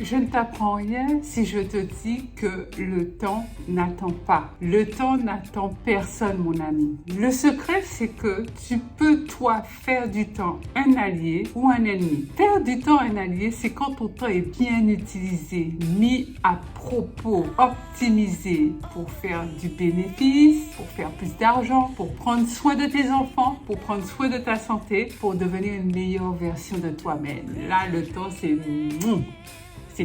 Je ne t'apprends rien si je te dis que le temps n'attend pas. Le temps n'attend personne, mon ami. Le secret, c'est que tu peux, toi, faire du temps un allié ou un ennemi. Faire du temps un allié, c'est quand ton temps est bien utilisé, mis à propos, optimisé pour faire du bénéfice, pour faire plus d'argent, pour prendre soin de tes enfants, pour prendre soin de ta santé, pour devenir une meilleure version de toi-même. Là, le temps, c'est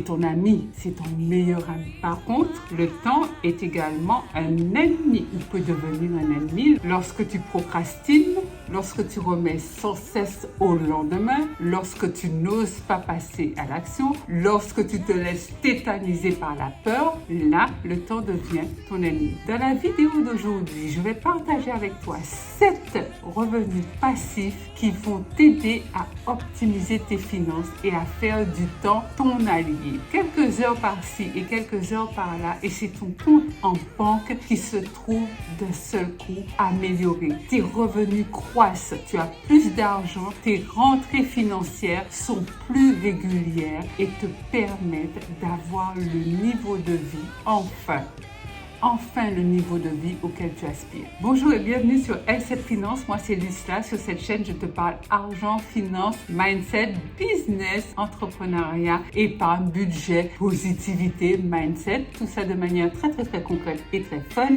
ton ami, c'est ton meilleur ami. Par contre, le temps est également un ennemi ou peut devenir un ennemi lorsque tu procrastines, lorsque tu remets sans cesse au lendemain, lorsque tu n'oses pas passer à l'action, lorsque tu te laisses tétaniser par la peur. Là, le temps devient ton ennemi. Dans la vidéo d'aujourd'hui, je vais partager avec toi 7 revenus passifs qui vont t'aider à optimiser tes finances et à faire du temps ton allié. Quelques heures par-ci et quelques heures par-là et c'est ton compte en banque qui se trouve d'un seul coup amélioré. Tes revenus croissent, tu as plus d'argent, tes rentrées financières sont plus régulières et te permettent d'avoir le niveau de vie enfin le niveau de vie auquel tu aspires. Bonjour et bienvenue sur L7 Finance. Moi, c'est Lucila. Sur cette chaîne, je te parle argent, finance, mindset, business, entrepreneuriat, épargne, budget, positivité, mindset. Tout ça de manière très concrète et très fun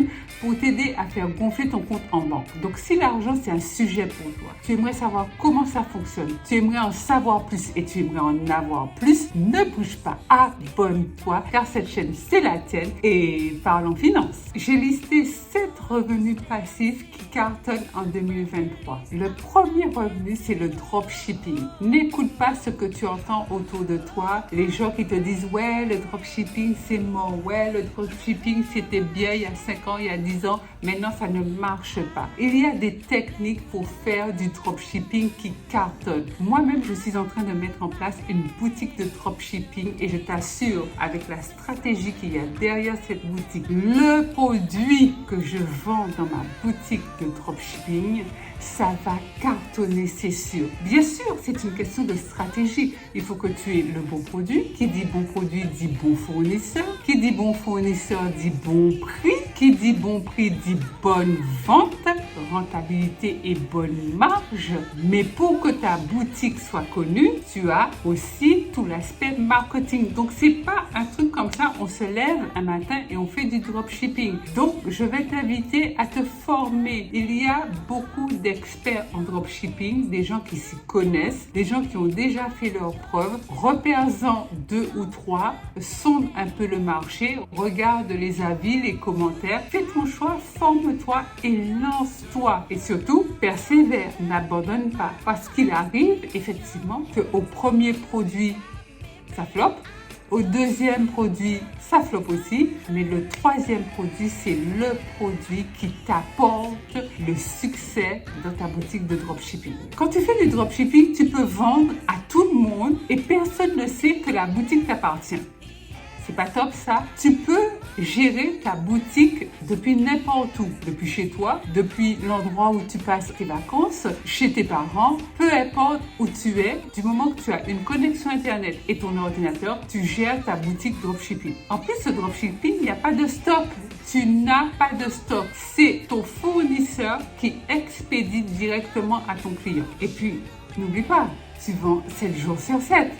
pour t'aider à faire gonfler ton compte en banque. Donc, si l'argent, c'est un sujet pour toi, tu aimerais savoir comment ça fonctionne, tu aimerais en savoir plus et tu aimerais en avoir plus, ne bouge pas, abonne-toi car cette chaîne, c'est la tienne et parlons finance. J'ai listé 7 revenus passifs qui cartonnent en 2023. Le premier revenu, c'est le dropshipping. N'écoute pas ce que tu entends autour de toi. Les gens qui te disent « Ouais, le dropshipping, c'est mort. Ouais, le dropshipping, c'était bien il y a 5 ans, il y a 10 ans. Maintenant, ça ne marche pas. » Il y a des techniques pour faire du dropshipping qui cartonnent. Moi-même, je suis en train de mettre en place une boutique de dropshipping et je t'assure, avec la stratégie qu'il y a derrière cette boutique, le produit que je vends dans ma boutique de dropshipping, ça va cartonner, c'est sûr. Bien sûr, c'est une question de stratégie. Il faut que tu aies le bon produit. Qui dit bon produit dit bon fournisseur. Qui dit bon fournisseur dit bon prix. Qui dit bon prix dit bonne vente, rentabilité et bonne marge. Mais pour que ta boutique soit connue, tu as aussi tout l'aspect marketing. Donc, c'est pas un truc comme ça, on se lève un matin et on fait du dropshipping. Donc, je vais t'inviter à te former. Il y a beaucoup d'experts en dropshipping, des gens qui s'y connaissent, des gens qui ont déjà fait leurs preuves. Repère-en 2 ou 3, sonde un peu le marché, regarde les avis, les commentaires, fais ton choix, forme-toi et lance-toi. Et surtout, persévère, n'abandonne pas. Parce qu'il arrive effectivement qu'au premier produit, ça floppe. Au deuxième produit, ça floppe aussi. Mais le troisième produit, c'est le produit qui t'apporte le succès dans ta boutique de dropshipping. Quand tu fais du dropshipping, tu peux vendre à tout le monde et personne ne sait que la boutique t'appartient. C'est pas top ça? Tu peux gérer ta boutique depuis n'importe où, depuis chez toi, depuis l'endroit où tu passes tes vacances, chez tes parents, peu importe où tu es, du moment que tu as une connexion internet et ton ordinateur, tu gères ta boutique dropshipping. En plus, ce dropshipping, il n'y a pas de stock. Tu n'as pas de stock. C'est ton fournisseur qui expédie directement à ton client. Et puis, n'oublie pas, tu vends 7 jours sur 7.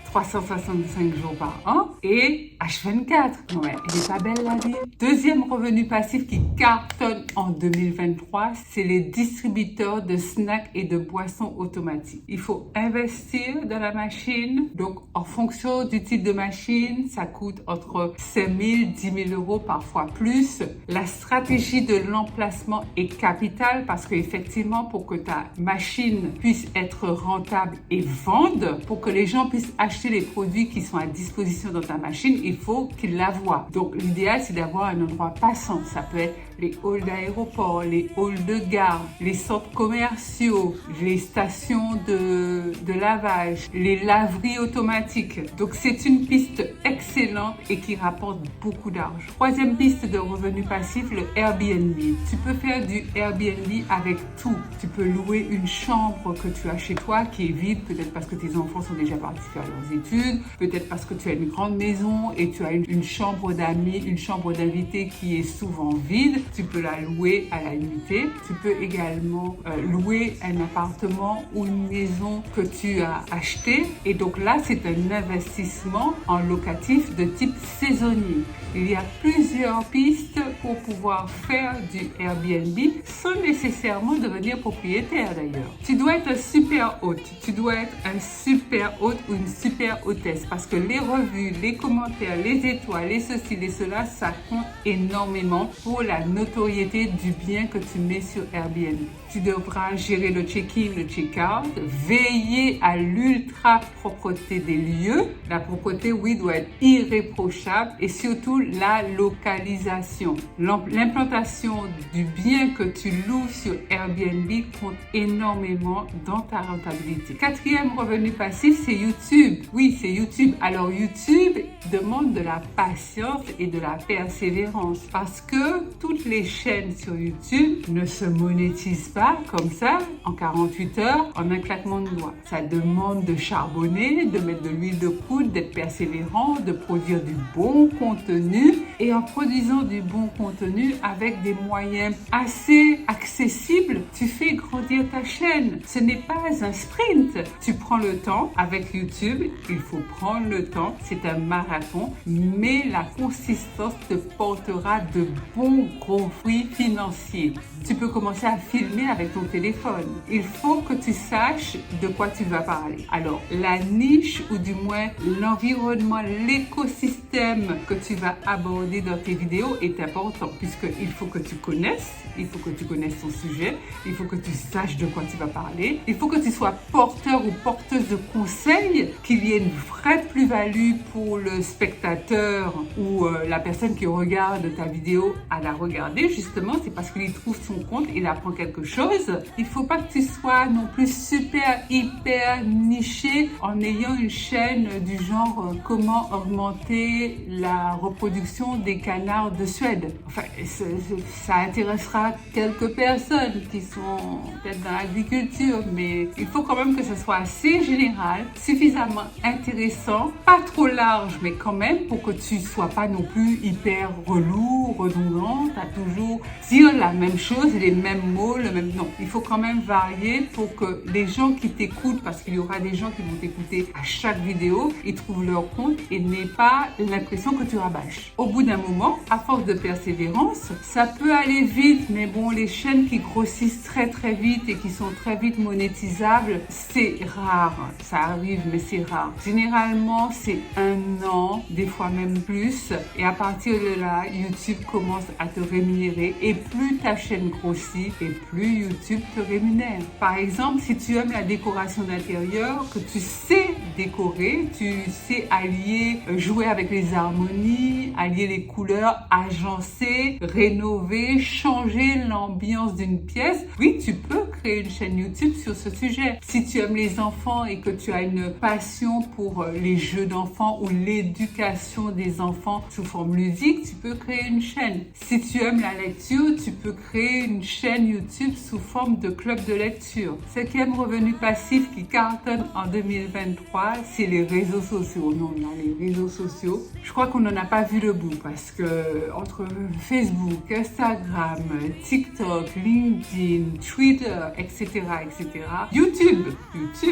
365 jours par an et H24. Ouais, elle est pas belle la vie. Deuxième revenu passif qui cartonne en 2023, c'est les distributeurs de snacks et de boissons automatiques. Il faut investir dans la machine. Donc, en fonction du type de machine, ça coûte entre 5 000, 10 000 euros, parfois plus. La stratégie de l'emplacement est capitale parce qu'effectivement, pour que ta machine puisse être rentable et vende, pour que les gens puissent acheter les produits qui sont à disposition dans ta machine, il faut qu'ils la voient. Donc, l'idéal, c'est d'avoir un endroit passant. Ça peut être les halls d'aéroport, les halls de gare, les centres commerciaux, les stations de lavage, les laveries automatiques. Donc c'est une piste excellente et qui rapporte beaucoup d'argent. Troisième piste de revenus passifs, le Airbnb. Tu peux faire du Airbnb avec tout. Tu peux louer une chambre que tu as chez toi qui est vide, peut-être parce que tes enfants sont déjà partis faire leurs études, peut-être parce que tu as une grande maison et tu as une chambre d'amis, une chambre d'invités qui est souvent vide. Tu peux la louer à la nuitée. Tu peux également louer un appartement ou une maison que tu as acheté. Et donc là, c'est un investissement en locatif de type saisonnier. Il y a plusieurs pistes pour pouvoir faire du Airbnb sans nécessairement devenir propriétaire d'ailleurs. Tu dois être un super hôte, tu dois être un super hôte ou une super hôtesse parce que les revues, les commentaires, les étoiles, les ceci, les cela, ça compte énormément pour la notoriété du bien que tu mets sur Airbnb. Tu devras gérer le check-in, le check-out, veiller à l'ultra propreté des lieux. La propreté, oui, doit être irréprochable et surtout la localisation. L'implantation du bien que tu loues sur Airbnb compte énormément dans ta rentabilité. Quatrième revenu passif, c'est YouTube. Oui, c'est YouTube. Alors YouTube demande de la patience et de la persévérance parce que toutes les chaînes sur YouTube ne se monétisent pas comme ça en 48 heures en un claquement de doigts. Ça demande de charbonner, de mettre de l'huile de coude, d'être persévérant, de produire du bon contenu et en produisant du bon contenu avec des moyens assez accessibles, tu fais grandir ta chaîne. Ce n'est pas un sprint. Tu prends le temps avec YouTube, il faut prendre le temps, c'est un marathon, mais la consistance te portera de bons gros fruits financiers. Tu peux commencer à filmer avec ton téléphone. Il faut que tu saches de quoi tu vas parler. Alors, la niche ou du moins l'environnement, l'écosystème que tu vas aborder dans tes vidéos est important puisqu'il faut que tu connaisses, il faut que tu connaisses ton sujet, il faut que tu saches de quoi tu vas parler, il faut que tu sois porteur ou porteuse de conseils, qu'il y ait une vraie plus-value pour le spectateur ou la personne qui regarde ta vidéo à la regarder. Justement, c'est parce qu'il y trouve son compte, il apprend quelque chose. Il faut pas que tu sois non plus super, hyper niché en ayant une chaîne du genre comment augmenter la reproduction des canards de Suède. Enfin, ça intéressera quelques personnes qui sont peut-être dans l'agriculture, mais il faut quand même que ce soit assez général, suffisamment intéressant, pas trop large, mais quand même pour que tu sois pas non plus hyper relou, redondant, à toujours dire la même chose, les mêmes mots, le même... Non, il faut quand même varier pour que les gens qui t'écoutent, parce qu'il y aura des gens qui vont t'écouter à chaque vidéo, ils trouvent leur compte et n'aient pas l'impression que tu rabâches. Au bout d'un moment, à force de persévérance, ça peut aller vite, mais bon, les chaînes qui grossissent très très vite et qui sont très vite monétisables, c'est rare. Ça arrive, mais c'est rare. Généralement, c'est 1 an, des fois même plus. Et à partir de là, YouTube commence à te rémunérer. Et plus ta chaîne grossit, et plus YouTube te rémunère. Par exemple, si tu aimes la décoration d'intérieur, que tu sais décorer, tu sais allier, jouer avec les harmonies, allier les couleurs, agencer, rénover, changer l'ambiance d'une pièce, oui, tu peux créer une chaîne YouTube sur ce sujet. Si tu aimes les enfants et que tu as une passion pour les jeux d'enfants ou l'éducation des enfants sous forme ludique, tu peux créer une chaîne. Si tu aimes la lecture, tu peux créer une chaîne YouTube sous forme de club de lecture. Cinquième revenu passif qui cartonne en 2023, c'est les réseaux sociaux. Non, là, les réseaux sociaux, je crois qu'on n'en a pas vu le bout parce que entre Facebook, Instagram, TikTok, LinkedIn, Twitter, etc., YouTube, c'est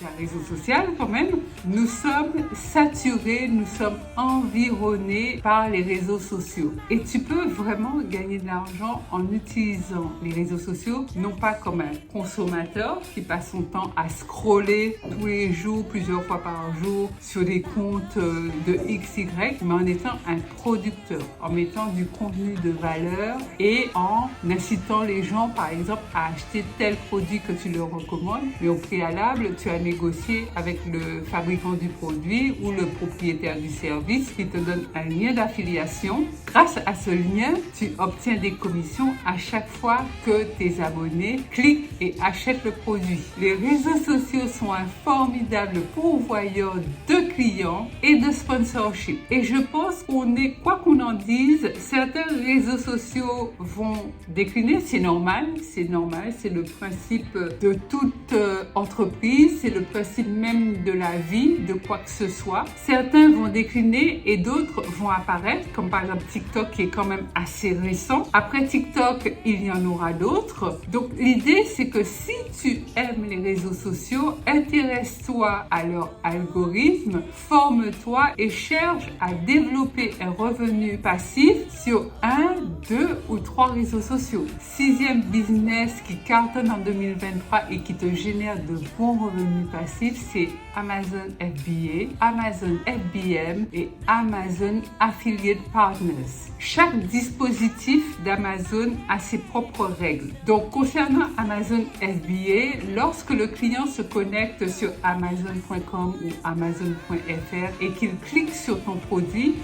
un réseau social quand même. Nous sommes saturés, nous sommes environnés par les réseaux sociaux. Et tu peux vraiment gagner de l'argent en utilisant les réseaux sociaux, non pas comme un consommateur qui passe son temps à scroller tous les jours, plusieurs fois par jour, sur des comptes de XY, mais en étant un producteur, en mettant du contenu de valeur et en incitant les gens, par exemple, à acheter tel produit que tu leur recommandes, mais au préalable, tu as vas négocier avec le fabricant du produit ou le propriétaire du service qui te donne un lien d'affiliation. Grâce à ce lien, tu obtiens des commissions à chaque fois que tes abonnés cliquent et achètent le produit. Les réseaux sociaux sont un formidable pourvoyeur de clients et de sponsorship. Et je pense qu'on est, quoi qu'on en dise, certains réseaux sociaux vont décliner. C'est normal, c'est le principe de toute entreprise, c'est le principe même de la vie, de quoi que ce soit. Certains vont décliner et d'autres vont apparaître, comme par exemple TikTok qui est quand même assez récent. Après TikTok, il y en aura d'autres. Donc l'idée, c'est que si tu aimes les réseaux sociaux, intéresse-toi à leur algorithme, forme-toi et cherche à développer un revenu passif sur 1, 2 ou 3 réseaux sociaux. 6e business qui cartonne en 2023 et qui te génère de bons revenus passifs, c'est Amazon FBA, Amazon FBM et Amazon Affiliate Partners. Chaque dispositif d'Amazon a ses propres règles. Donc, concernant Amazon FBA, lorsque le client se connecte sur Amazon.com ou Amazon.fr et qu'il clique sur ton produit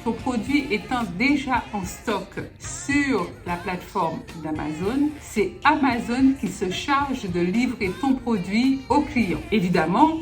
étant déjà en stock sur la plateforme d'Amazon, c'est Amazon qui se charge de livrer ton produit au client. Évidemment,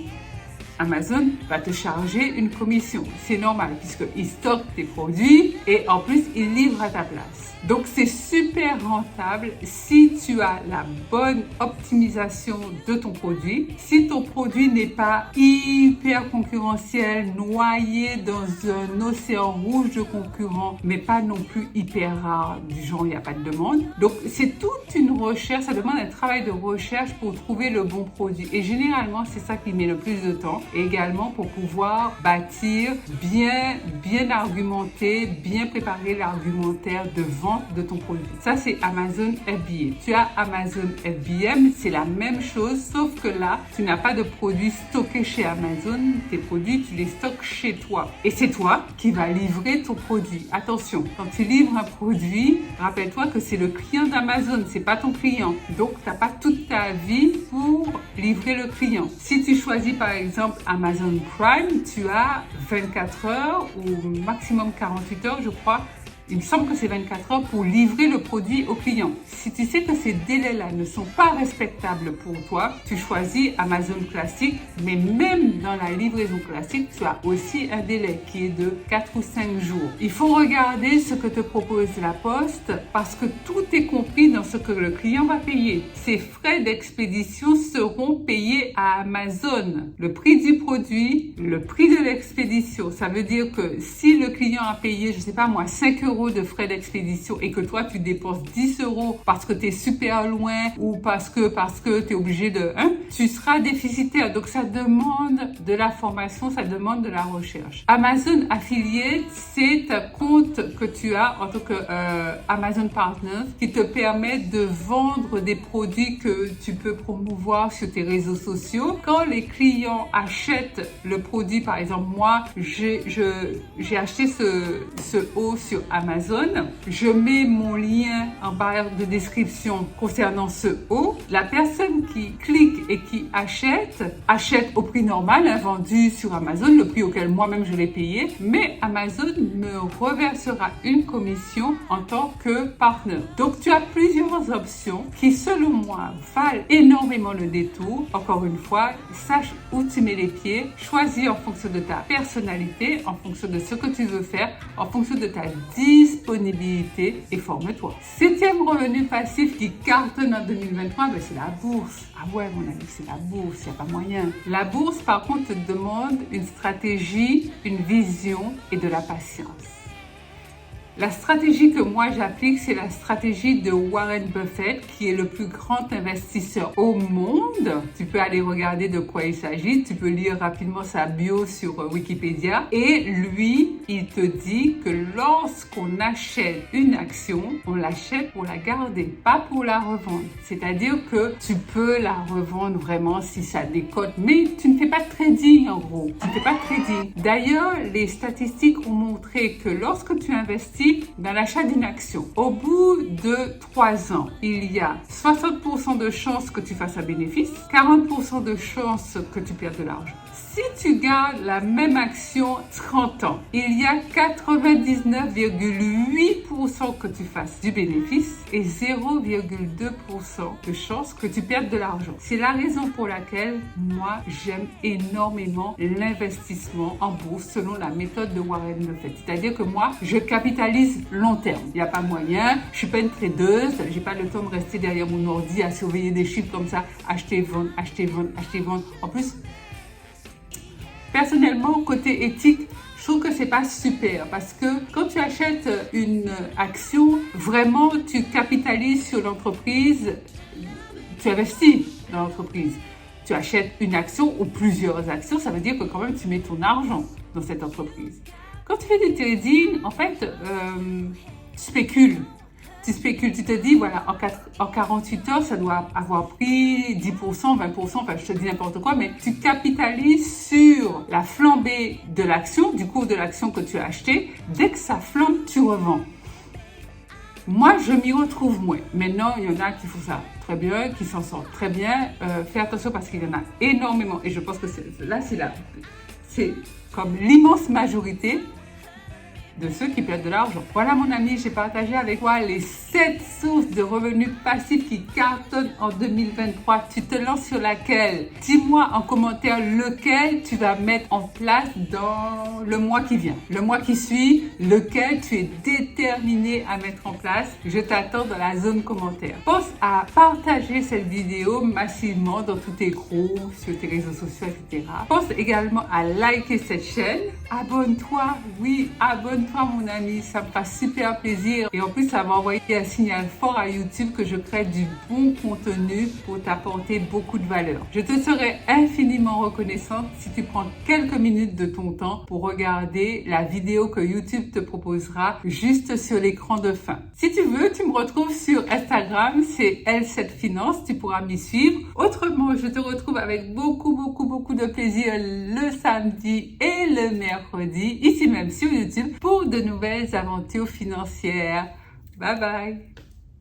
Amazon va te charger une commission. C'est normal puisqu'il stocke tes produits et en plus, il livre à ta place. Donc, c'est super rentable si tu as la bonne optimisation de ton produit. Si ton produit n'est pas hyper concurrentiel, noyé dans un océan rouge de concurrents, mais pas non plus hyper rare, du genre il n'y a pas de demande. Donc, c'est toute une recherche, ça demande un travail de recherche pour trouver le bon produit. Et généralement, c'est ça qui met le plus de temps. Et également pour pouvoir bâtir, bien argumenter, bien préparer l'argumentaire de vente de ton produit. Ça, c'est Amazon FBA. Tu as Amazon FBM, c'est la même chose, sauf que là, tu n'as pas de produits stockés chez Amazon. Tes produits, tu les stockes chez toi. Et c'est toi qui vas livrer ton produit. Attention, quand tu livres un produit, rappelle-toi que c'est le client d'Amazon, c'est pas ton client. Donc, tu n'as pas toute ta vie pour livrer le client. Si tu choisis, par exemple, Amazon Prime, tu as 24 heures ou maximum 48 heures, je crois. Il me semble que c'est 24 heures pour livrer le produit au client. Si tu sais que ces délais-là ne sont pas respectables pour toi, tu choisis Amazon classique, mais même dans la livraison classique, tu as aussi un délai qui est de 4 ou 5 jours. Il faut regarder ce que te propose la Poste parce que tout est compris dans ce que le client va payer. Ces frais d'expédition seront payés à Amazon. Le prix du produit, le prix de l'expédition. Ça veut dire que si le client a payé, je sais pas moi, 5 euros de frais d'expédition et que toi tu dépenses 10 euros parce que tu es super loin ou parce que tu es obligé de... tu seras déficitaire. Donc ça demande de la formation, ça demande de la recherche. Amazon Affiliate, c'est un compte que tu as en tant que Amazon Partner qui te permet de vendre des produits que tu peux promouvoir sur tes réseaux sociaux. Quand les clients achètent le produit, par exemple moi j'ai acheté ce haut sur Amazon, je mets mon lien en barre de description concernant ce haut. La personne qui clique et qui achète au prix normal, vendu sur Amazon, le prix auquel moi-même je l'ai payé, mais Amazon me reversera une commission en tant que partenaire. Donc tu as plusieurs options qui, selon moi, valent énormément le détour. Encore une fois, sache où tu mets les pieds, choisis en fonction de ta personnalité, en fonction de ce que tu veux faire, en fonction de ta disponibilité et forme-toi. 7e revenu passif qui cartonne en 2023, c'est la bourse. Ah ouais, mon ami, c'est la bourse, il n'y a pas moyen. La bourse, par contre, te demande une stratégie, une vision et de la patience. La stratégie que moi j'applique, c'est la stratégie de Warren Buffett, qui est le plus grand investisseur au monde. Tu peux aller regarder de quoi il s'agit, tu peux lire rapidement sa bio sur Wikipédia. Et lui, il te dit que lorsqu'on achète une action, on l'achète pour la garder, pas pour la revendre. C'est-à-dire que tu peux la revendre vraiment si ça décote, mais tu ne fais pas de trading en gros. Tu ne fais pas de trading. D'ailleurs, les statistiques ont montré que lorsque tu investis investis dans l'achat d'une action. Au bout de 3 ans, il y a 60% de chances que tu fasses un bénéfice, 40% de chances que tu perdes de l'argent. Si tu gardes la même action 30 ans, il y a 99,8% que tu fasses du bénéfice et 0,2% de chances que tu perdes de l'argent. C'est la raison pour laquelle moi, j'aime énormément l'investissement en bourse selon la méthode de Warren Buffett. C'est-à-dire que moi, je capitalise long terme. Il n'y a pas moyen, je suis pas une tradeuse, j'ai pas le temps de rester derrière mon ordi à surveiller des chiffres comme ça, acheter, vendre, acheter, vendre, acheter, vendre. En plus, personnellement, côté éthique, je trouve que c'est pas super parce que quand tu achètes une action, vraiment, tu capitalises sur l'entreprise, tu investis dans l'entreprise. Tu achètes une action ou plusieurs actions, ça veut dire que quand même tu mets ton argent dans cette entreprise. Quand tu fais du trading, en fait, tu spécules. Tu spécules, tu te dis, voilà, en 48 heures, ça doit avoir pris 10%, 20%, enfin, je te dis n'importe quoi, mais tu capitalises sur la flambée de l'action, du cours de l'action que tu as acheté. Dès que ça flambe, tu revends. Moi, je m'y retrouve moins. Maintenant, il y en a qui font ça très bien, qui s'en sortent très bien. Fais attention parce qu'il y en a énormément. Et je pense que c'est comme l'immense majorité de ceux qui perdent de l'argent. Voilà mon ami, j'ai partagé avec toi les 7 sources de revenus passifs qui cartonnent en 2023. Tu te lances sur laquelle? Dis-moi en commentaire lequel tu vas mettre en place dans le mois qui vient. Le mois qui suit, lequel tu es déterminé à mettre en place. Je t'attends dans la zone commentaire. Pense à partager cette vidéo massivement dans tous tes groupes, sur tes réseaux sociaux, etc. Pense également à liker cette chaîne. Abonne-toi, oui, abonne-toi mon ami, ça me fera super plaisir et en plus ça va envoyer un signal fort à YouTube que je crée du bon contenu pour t'apporter beaucoup de valeur. Je te serai infiniment reconnaissante si tu prends quelques minutes de ton temps pour regarder la vidéo que YouTube te proposera juste sur l'écran de fin. Si tu veux, tu me retrouves sur Instagram, c'est L7Finance, tu pourras m'y suivre. Autrement, je te retrouve avec beaucoup de plaisir le samedi et le mercredi, ici même sur YouTube, pour de nouvelles aventures financières. Bye bye!